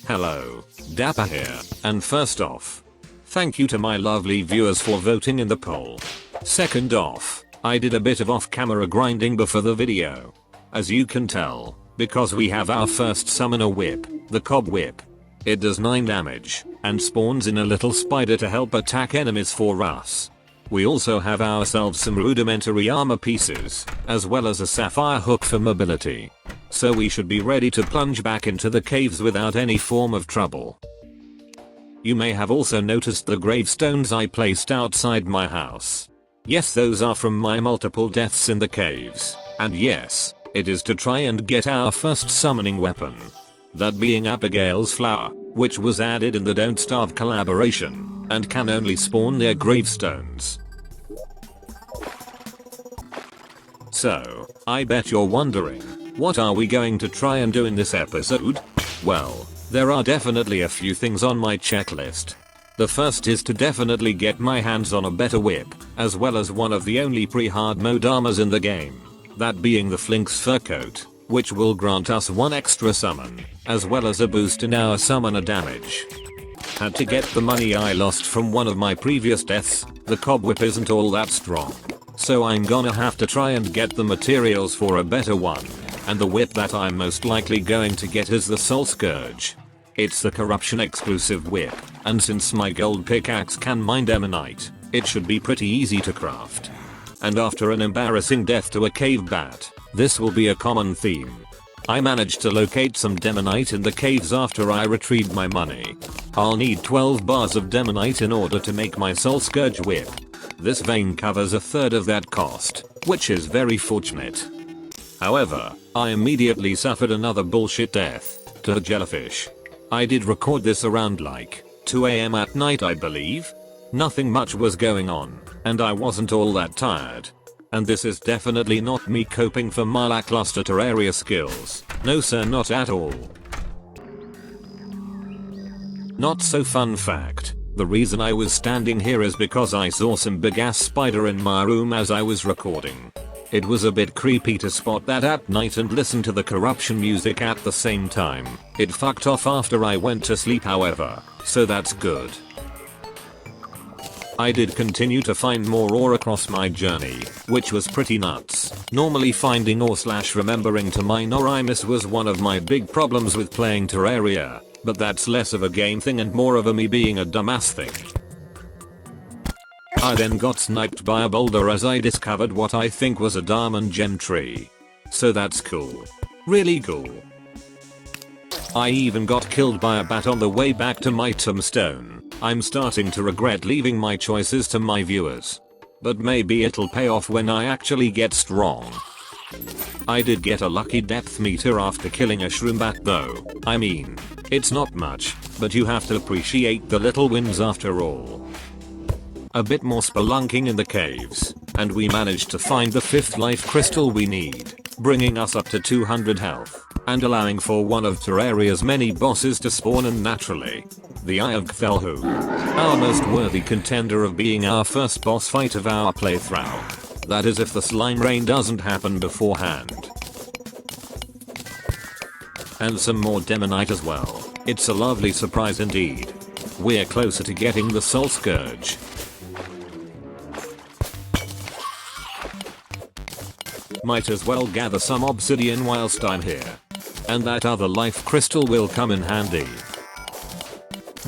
Hello, Dapper here, and first off, thank you to my lovely viewers for voting in the poll. Second off, I did a bit of off-camera grinding before the video. As you can tell, because we have our first summoner whip, the Cob Whip. It does 9 damage, and spawns in a little spider to help attack enemies for us. We also have ourselves some rudimentary armor pieces, as well as a sapphire hook for mobility. So we should be ready to plunge back into the caves without any form of trouble. You may have also noticed the gravestones I placed outside my house. Yes, those are from my multiple deaths in the caves, and yes, it is to try and get our first summoning weapon. That being Abigail's flower, which was added in the Don't Starve collaboration, and can only spawn near gravestones. So, I bet you're wondering, what are we going to try and do in this episode? Well, there are definitely a few things on my checklist. The first is to definitely get my hands on a better whip, as well as one of the only pre-hard mode armors in the game. That being the Flinx fur coat, which will grant us 1 extra summon, as well as a boost in our summoner damage. Had to get the money I lost from one of my previous deaths. The Cob Whip isn't all that strong, so I'm gonna have to try and get the materials for a better one. And the whip that I'm most likely going to get is the Soul Scourge. It's the corruption exclusive whip, and since my gold pickaxe can mine demonite, it should be pretty easy to craft. And after an embarrassing death to a cave bat, this will be a common theme. I managed to locate some demonite in the caves after I retrieved my money. I'll need 12 bars of demonite in order to make my Soul Scourge whip. This vein covers a third of that cost, which is very fortunate. However, I immediately suffered another bullshit death to a jellyfish. I did record this around like 2 AM at night, I believe. Nothing much was going on, and I wasn't all that tired. And this is definitely not me coping for my lackluster Terraria skills. No sir, not at all. Not so fun fact. The reason I was standing here is because I saw some big ass spider in my room as I was recording. It was a bit creepy to spot that at night and listen to the corruption music at the same time. It fucked off after I went to sleep however, so that's good. I did continue to find more ore across my journey, which was pretty nuts. Normally finding ore / remembering to mine ore I miss was one of my big problems with playing Terraria, but that's less of a game thing and more of a me being a dumbass thing. I then got sniped by a boulder as I discovered what I think was a diamond gem tree. So that's cool. Really cool. I even got killed by a bat on the way back to my tombstone. I'm starting to regret leaving my choices to my viewers. But maybe it'll pay off when I actually get strong. I did get a lucky depth meter after killing a shroom bat though. I mean, it's not much, but you have to appreciate the little wins after all. A bit more spelunking in the caves, and we managed to find the 5th life crystal we need, bringing us up to 200 health, and allowing for one of Terraria's many bosses to spawn in naturally. The Eye of Cthulhu. Our most worthy contender of being our first boss fight of our playthrough. That is if the slime rain doesn't happen beforehand. And some more demonite as well. It's a lovely surprise indeed. We're closer to getting the Soul Scourge. Might as well gather some obsidian whilst I'm here. And that other life crystal will come in handy.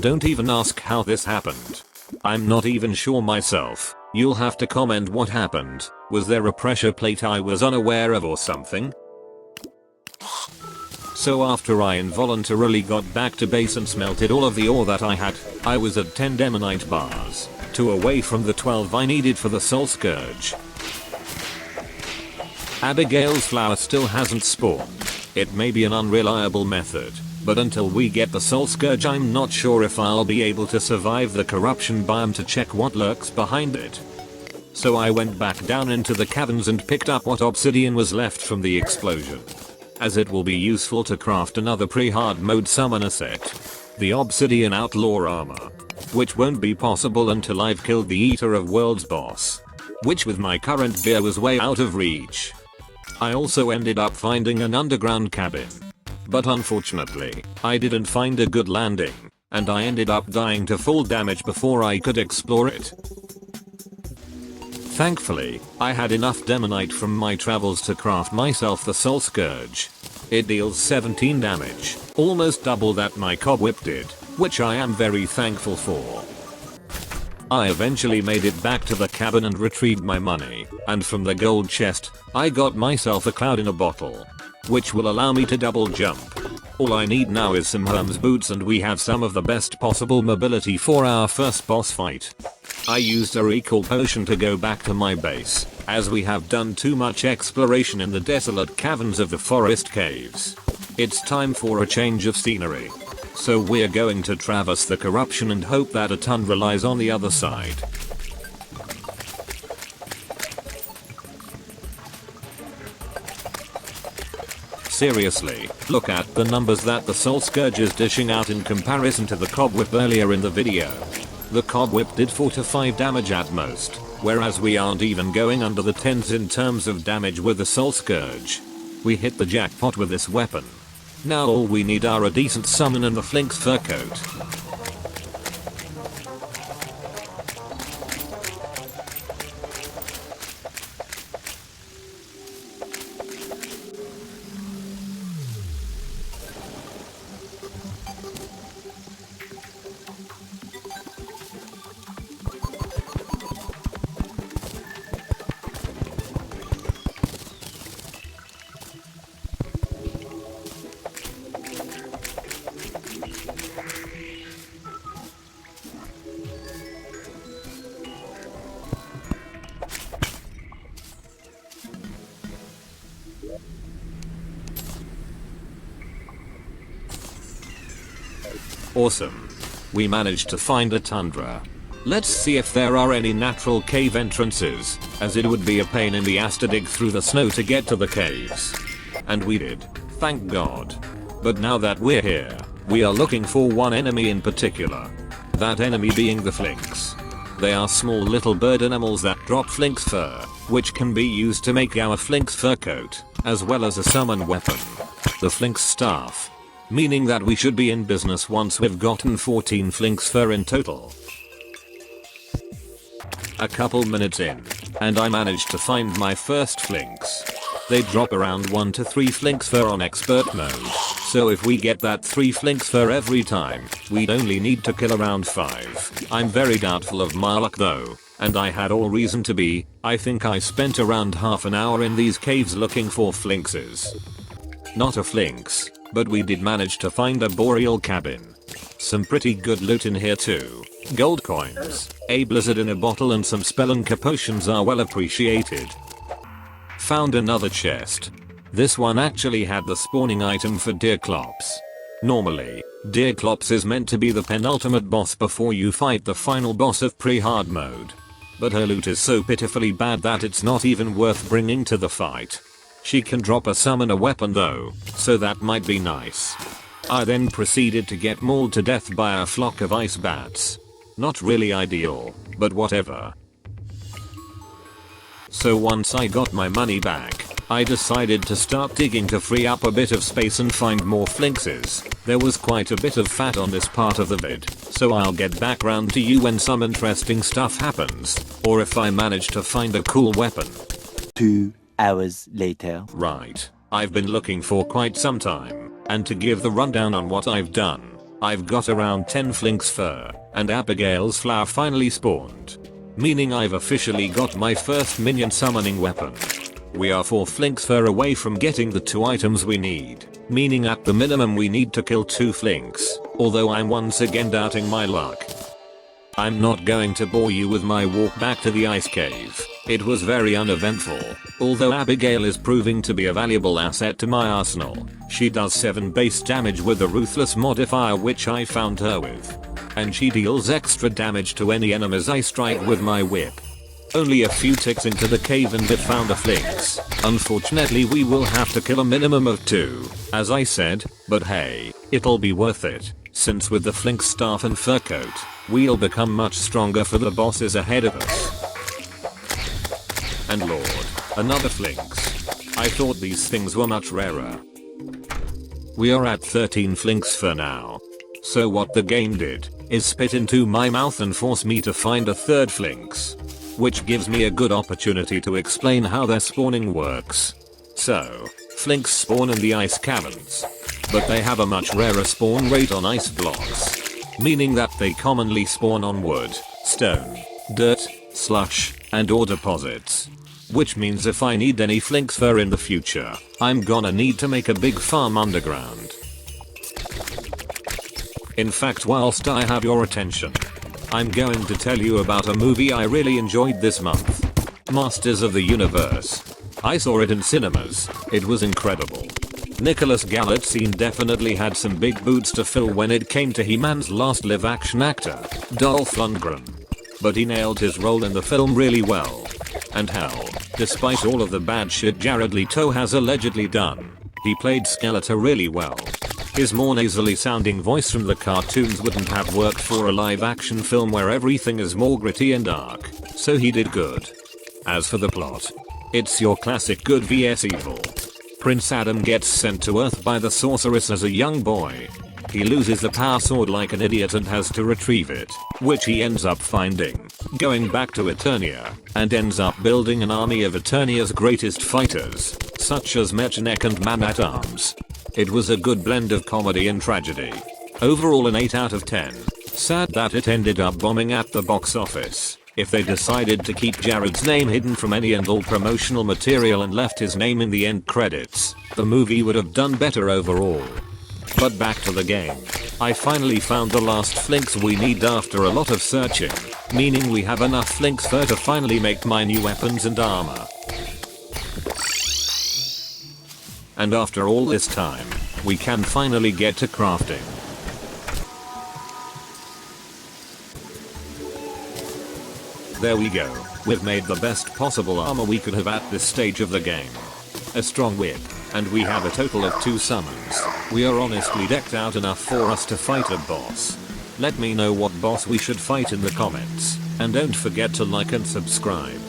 Don't even ask how this happened. I'm not even sure myself. You'll have to comment what happened. Was there a pressure plate I was unaware of or something? So after I involuntarily got back to base and smelted all of the ore that I had, I was at 10 demonite bars, 2 away from the 12 I needed for the Soul Scourge. Abigail's flower still hasn't spawned. It may be an unreliable method, but until we get the Soul Scourge I'm not sure if I'll be able to survive the corruption biome to check what lurks behind it. So I went back down into the caverns and picked up what obsidian was left from the explosion, as it will be useful to craft another pre-hard mode summoner set. The Obsidian Outlaw armor, which won't be possible until I've killed the Eater of Worlds boss, which with my current gear was way out of reach. I also ended up finding an underground cabin. But unfortunately, I didn't find a good landing, and I ended up dying to full damage before I could explore it. Thankfully, I had enough demonite from my travels to craft myself the Soul Scourge. It deals 17 damage, almost double that my cobweb did, which I am very thankful for. I eventually made it back to the cabin and retrieved my money, and from the gold chest, I got myself a cloud in a bottle, which will allow me to double jump. All I need now is some Herm's boots and we have some of the best possible mobility for our first boss fight. I used a recall potion to go back to my base, as we have done too much exploration in the desolate caverns of the forest caves. It's time for a change of scenery. So we're going to traverse the corruption and hope that a tundra lies on the other side. Seriously, look at the numbers that the Soul Scourge is dishing out in comparison to the cobweb earlier in the video. The cobweb did 4 to 5 damage at most, whereas we aren't even going under the 10s in terms of damage with the Soul Scourge. We hit the jackpot with this weapon. Now all we need are a decent summon and the Flinx fur coat. Awesome. We managed to find a tundra. Let's see if there are any natural cave entrances, as it would be a pain in the ass to dig through the snow to get to the caves. And we did, thank God. But now that we're here, we are looking for one enemy in particular. That enemy being the Flinx. They are small little bird animals that drop Flinx fur, which can be used to make our Flinx fur coat, as well as a summon weapon. The Flinx staff. Meaning that we should be in business once we've gotten 14 Flinx fur in total. A couple minutes in, and I managed to find my first Flinx. They drop around 1 to 3 Flinx fur on expert mode, so if we get that 3 Flinx fur every time, we'd only need to kill around 5. I'm very doubtful of my luck though, and I had all reason to be. I think I spent around half an hour in these caves looking for Flinxes. Not a Flinx. But we did manage to find a boreal cabin. Some pretty good loot in here too. Gold coins, a blizzard in a bottle and some spelunker potions are well appreciated. Found another chest. This one actually had the spawning item for Deerclops. Normally, Deerclops is meant to be the penultimate boss before you fight the final boss of pre-hard mode. But her loot is so pitifully bad that it's not even worth bringing to the fight. She can drop a summon a weapon though, so that might be nice. I then proceeded to get mauled to death by a flock of ice bats. Not really ideal, but whatever. So once I got my money back, I decided to start digging to free up a bit of space and find more Flinxes. There was quite a bit of fat on this part of the vid, so I'll get back round to you when some interesting stuff happens, or if I manage to find a cool weapon. 2 hours later. Right. I've been looking for quite some time, and to give the rundown on what I've done, I've got around 10 Flinx fur, and Abigail's flower finally spawned. Meaning I've officially got my first minion summoning weapon. We are 4 Flinx fur away from getting the 2 items we need, meaning at the minimum we need to kill 2 Flinx, although I'm once again doubting my luck. I'm not going to bore you with my walk back to the ice cave. It was very uneventful, although Abigail is proving to be a valuable asset to my arsenal. She does 7 base damage with the ruthless modifier which I found her with. And she deals extra damage to any enemies I strike with my whip. Only a few ticks into the cave and it found a Flinx. Unfortunately we will have to kill a minimum of 2, as I said, but hey, it'll be worth it, since with the Flinx staff and fur coat, we'll become much stronger for the bosses ahead of us. And lord, another Flinx. I thought these things were much rarer. We are at 13 Flinx for now. So what the game did is spit into my mouth and force me to find a third Flinx, which gives me a good opportunity to explain how their spawning works. So, Flinx spawn in the ice caverns, but they have a much rarer spawn rate on ice blocks, meaning that they commonly spawn on wood, stone, dirt, slush, and ore deposits. Which means if I need any Flinx fur in the future, I'm gonna need to make a big farm underground. In fact, whilst I have your attention, I'm going to tell you about a movie I really enjoyed this month. Masters of the Universe. I saw it in cinemas. It was incredible. Nicholas Galitzine definitely had some big boots to fill when it came to He-Man's last live-action actor, Dolph Lundgren. But he nailed his role in the film really well. And hell, despite all of the bad shit Jared Leto has allegedly done, he played Skeletor really well. His more nasally sounding voice from the cartoons wouldn't have worked for a live action film where everything is more gritty and dark, so he did good. As for the plot, it's your classic good vs evil. Prince Adam gets sent to Earth by the sorceress as a young boy. He loses the power sword like an idiot and has to retrieve it, which he ends up finding, going back to Eternia, and ends up building an army of Eternia's greatest fighters, such as Mechanic and Man-at-Arms. It was a good blend of comedy and tragedy. Overall an 8 out of 10. Sad that it ended up bombing at the box office. If they decided to keep Jared's name hidden from any and all promotional material and left his name in the end credits, the movie would have done better overall. But back to the game. I finally found the last Flinx we need after a lot of searching, meaning we have enough Flinx fur to finally make my new weapons and armor. And after all this time, we can finally get to crafting. There we go, we've made the best possible armor we could have at this stage of the game. A strong whip, and we have a total of 2 summons. We are honestly decked out enough for us to fight a boss. Let me know what boss we should fight in the comments, and don't forget to like and subscribe.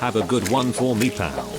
Have a good one for me, pal.